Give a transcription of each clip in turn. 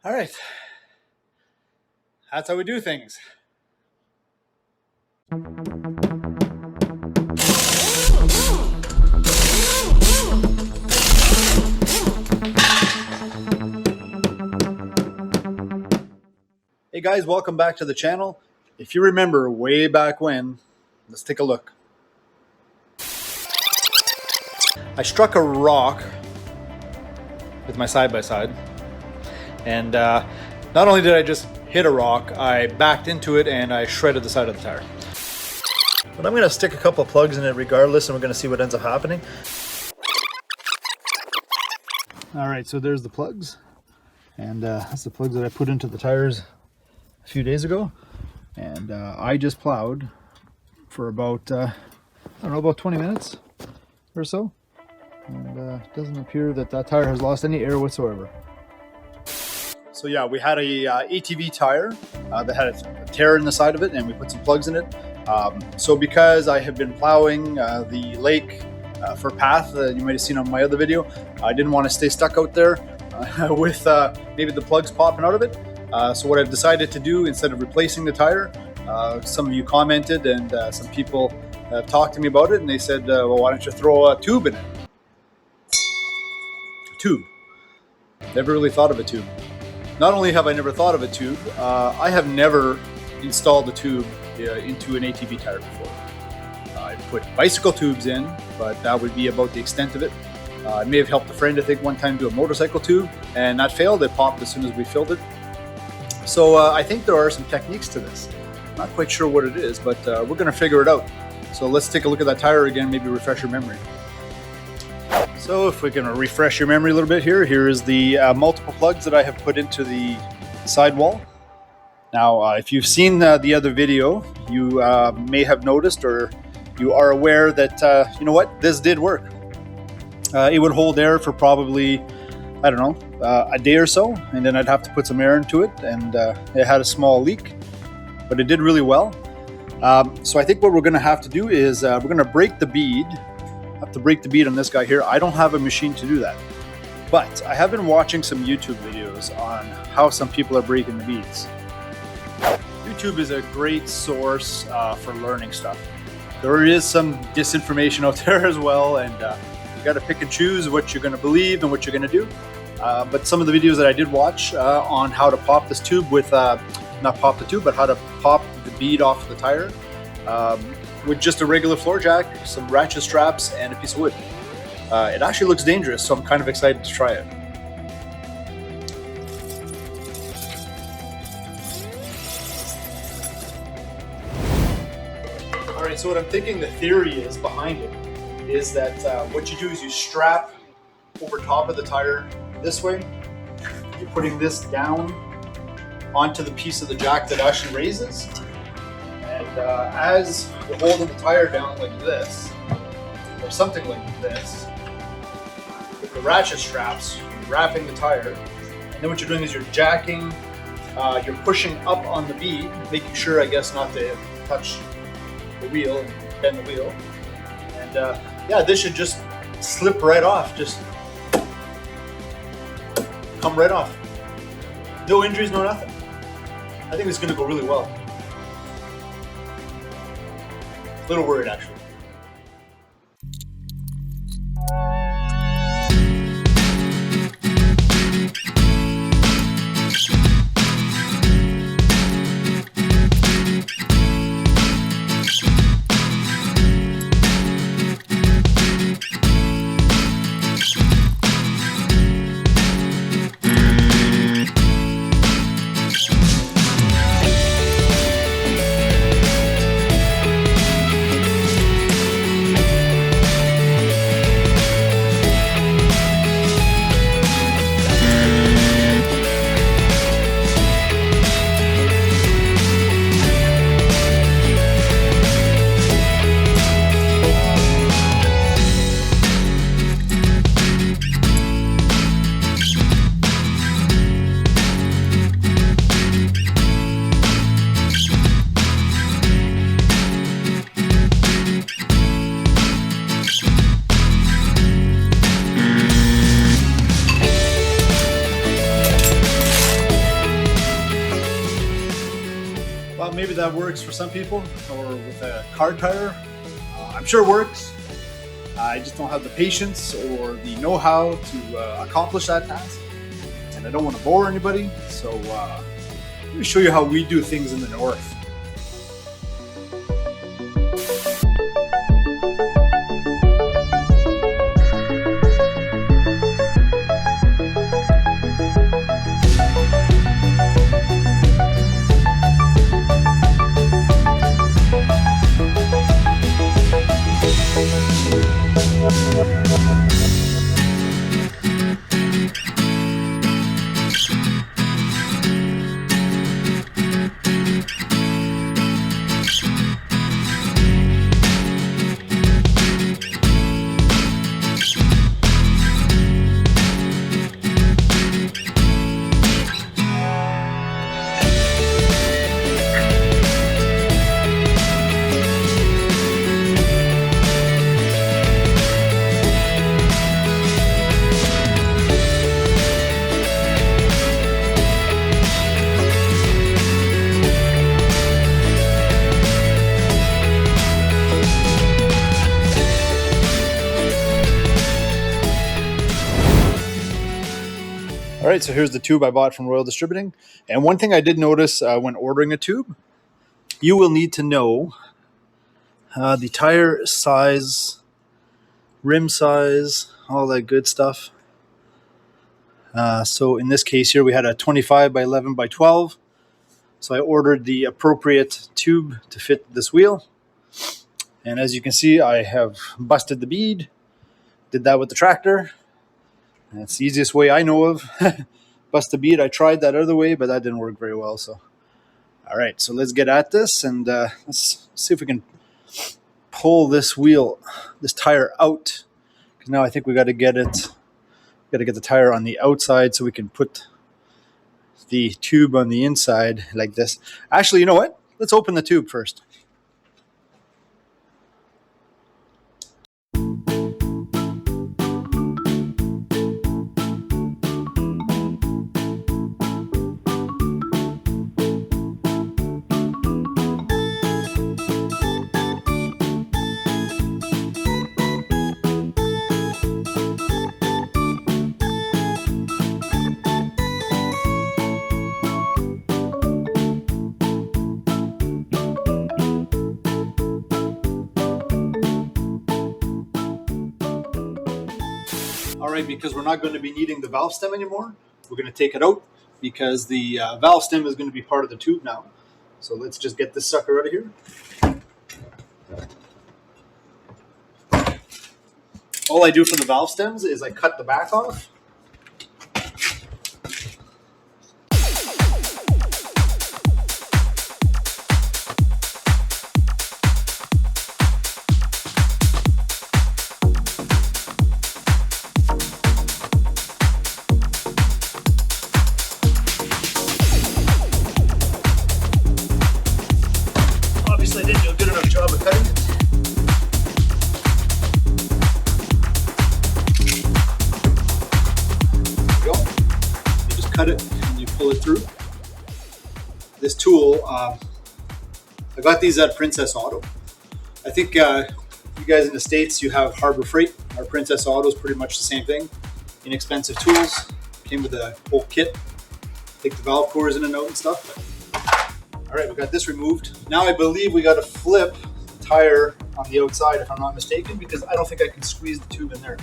All right. That's how we do things. Hey guys, welcome back to the channel. If you remember way back when, let's take a look. I struck a rock with my side-by-side, and not only did I just hit a rock, I backed into it and I shredded the side of the tire. But I'm going to stick a couple of plugs in it regardless, and we're going to see what ends up happening. All right, so there's the plugs, and that's the plugs that I put into the tires a few days ago, and I just plowed for about I don't know, about 20 minutes or so, and it doesn't appear that that tire has lost any air whatsoever. So yeah, we had a ATV tire that had a tear in the side of it, and we put some plugs in it. So because I have been plowing the lake for path that you might have seen on my other video, I didn't want to stay stuck out there with maybe the plugs popping out of it. So what I've decided to do, instead of replacing the tire, some of you commented, and some people talked to me about it, and they said, well, why don't you throw a tube in it? A tube. Never really thought of a tube. Not only have I never thought of a tube, I have never installed a tube into an ATV tire before. I put bicycle tubes in, but that would be about the extent of it. I may have helped a friend, I think, one time do a motorcycle tube, and that failed. It popped as soon as we filled it. So I think there are some techniques to this. Not quite sure what it is, but we're going to figure it out. So let's take a look at that tire again, maybe refresh your memory. So if we can refresh your memory a little bit here is the multiple plugs that I have put into the sidewall. Now, if you've seen the other video, you may have noticed, or you are aware that, you know what, this did work. It would hold air for probably, I don't know, a day or so, and then I'd have to put some air into it, and it had a small leak, but it did really well. So I think what we're going to have to do is we're going to break the bead. I have to break the bead on this guy here. I don't have a machine to do that, but I have been watching some YouTube videos on how some people are breaking the beads. YouTube is a great source for learning stuff. There is some disinformation out there as well, and you got to pick and choose what you're going to believe and what you're going to do. But some of the videos that I did watch on how to pop this tube with, not pop the tube, but how to pop the bead off the tire with just a regular floor jack, some ratchet straps, and a piece of wood. It actually looks dangerous, so I'm kind of excited to try it. All right, so what I'm thinking the theory is behind it is that what you do is you strap over top of the tire this way. You're putting this down onto the piece of the jack that actually raises. And as you're holding the tire down like this, or something like this, with the ratchet straps, you're wrapping the tire. And then what you're doing is you're jacking, you're pushing up on the bead, making sure, I guess, not to touch the wheel and bend the wheel. And yeah, this should just slip right off, just come right off. No injuries, no nothing. I think it's going to go really well. A little worried, actually. maybe that works for some people, or with a car tire. I'm sure it works. I just don't have the patience or the know-how to accomplish that task, and I don't want to bore anybody. So let me show you how we do things in the north. All right, so here's the tube I bought from Royal Distributing. And one thing I did notice when ordering a tube, you will need to know the tire size, rim size, all that good stuff. So in this case here, we had a 25 by 11 by 12. So I ordered the appropriate tube to fit this wheel. And as you can see, I have busted the bead, did that with the tractor. That's the easiest way I know of. Bust the bead. I tried that other way, but that didn't work very well. So, all right, so let's get at this, and let's see if we can pull this tire out. Because now I think we got to get the tire on the outside so we can put the tube on the inside like this. Actually, you know what? Let's open the tube first. All right, because we're not going to be needing the valve stem anymore, we're going to take it out because the valve stem is going to be part of the tube now. So let's just get this sucker out of here. All I do for the valve stems is I cut the back off. Obviously, I didn't do a good enough job of cutting it. There we go. You just cut it and you pull it through. This tool, I got these at Princess Auto. I think you guys in the States, you have Harbor Freight. Our Princess Auto is pretty much the same thing. Inexpensive tools. Came with a whole kit. Take the valve cores in and out and stuff. All right, we got this removed. Now I believe we got to flip the tire on the outside, if I'm not mistaken, because I don't think I can squeeze the tube in there.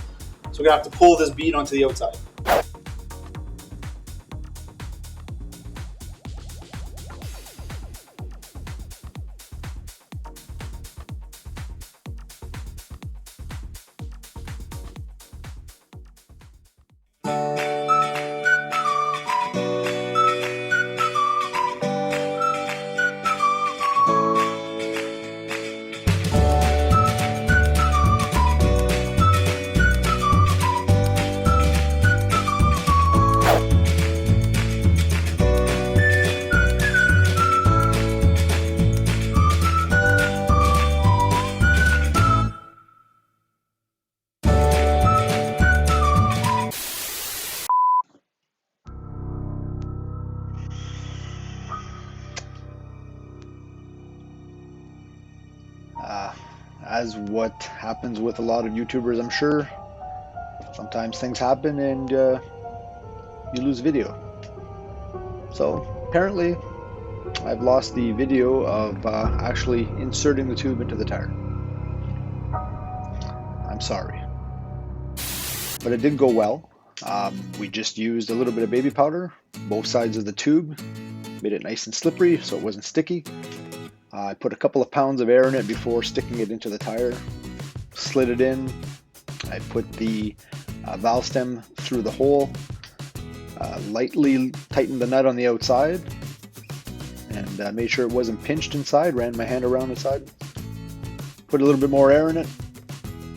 So we're gonna have to pull this bead onto the outside. as what happens with a lot of YouTubers, I'm sure, sometimes things happen and you lose video. So apparently I've lost the video of actually inserting the tube into the tire. I'm sorry. But it did go well. We just used a little bit of baby powder, both sides of the tube, made it nice and slippery so it wasn't sticky. I put a couple of pounds of air in it before sticking it into the tire, slid it in. I put the valve stem through the hole, lightly tightened the nut on the outside, and made sure it wasn't pinched inside, ran my hand around inside, put a little bit more air in it,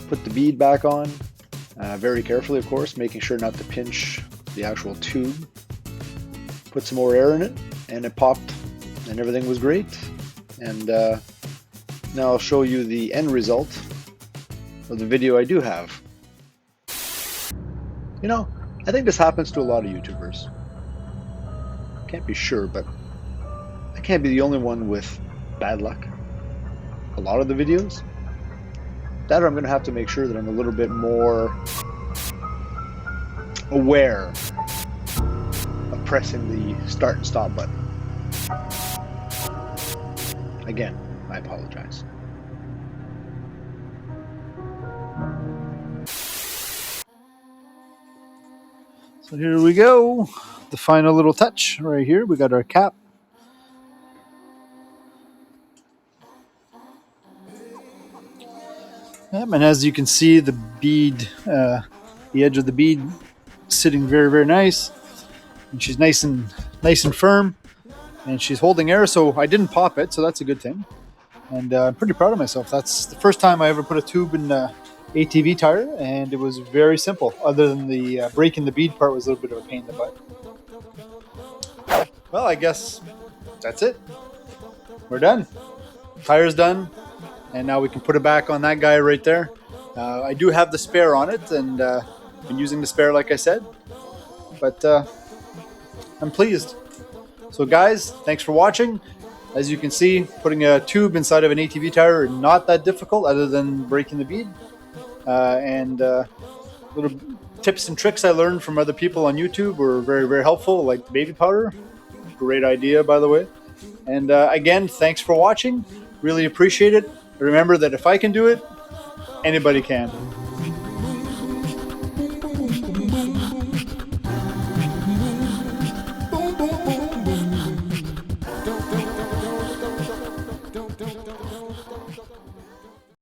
put the bead back on, very carefully of course, making sure not to pinch the actual tube, put some more air in it, and it popped and everything was great. And now I'll show you the end result of the video I do have. You know, I think this happens to a lot of YouTubers. Can't be sure, but I can't be the only one with bad luck. A lot of the videos, that I'm going to have to make sure that I'm a little bit more aware of pressing the start and stop button. Again, I apologize. So here we go. The final little touch right here. We got our cap. Yep, and as you can see, the bead, the edge of the bead, sitting very, very nice, and she's nice and firm, and she's holding air. So I didn't pop it, so that's a good thing. And I'm pretty proud of myself. That's the first time I ever put a tube in an ATV tire, and it was very simple. Other than the breaking the bead part was a little bit of a pain in the butt. Well, I guess that's it. We're done. Tire's done. And now we can put it back on that guy right there. I do have the spare on it, and been using the spare like I said. But I'm pleased. So guys, thanks for watching. As you can see, putting a tube inside of an ATV tire is not that difficult other than breaking the bead. And little tips and tricks I learned from other people on YouTube were very, very helpful, like the baby powder. Great idea, by the way. And again, thanks for watching. Really appreciate it. Remember that if I can do it, anybody can.